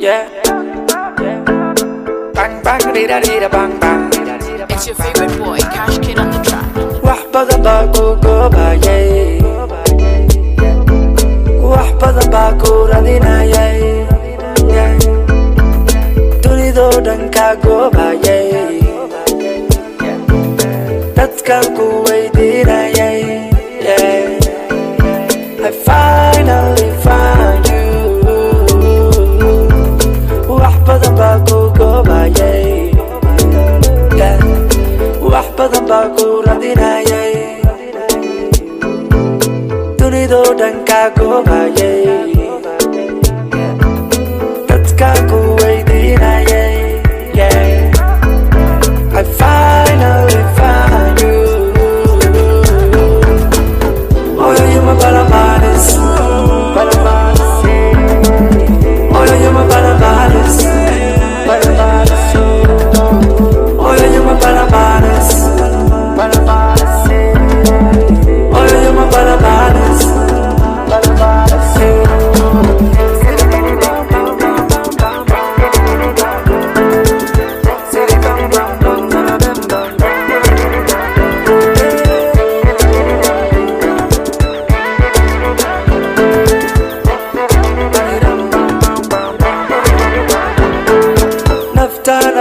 Yeah. Bang bang dida dida bang bang. It's your favorite boy, Cash Kid on the track. Wax badan baa ku goobayay, wax badan baa ku radinayay, dunidoo dhan ka goobayay, dadkan ku weydiinayay. I finally found you. Wax badan baa ku goobayay, wax badan baa ku radinayay, dunidoo dhan ka goobayay, dadkan ku weydiinayay. I finally found you. Oh, you're my Balamanis, Balamanis. Oh, you're my Balamanis, Balamanis. Oh, you're my Balamanis, Balamanis. Oh, you're my Balamanis, Balamanis. Naftaan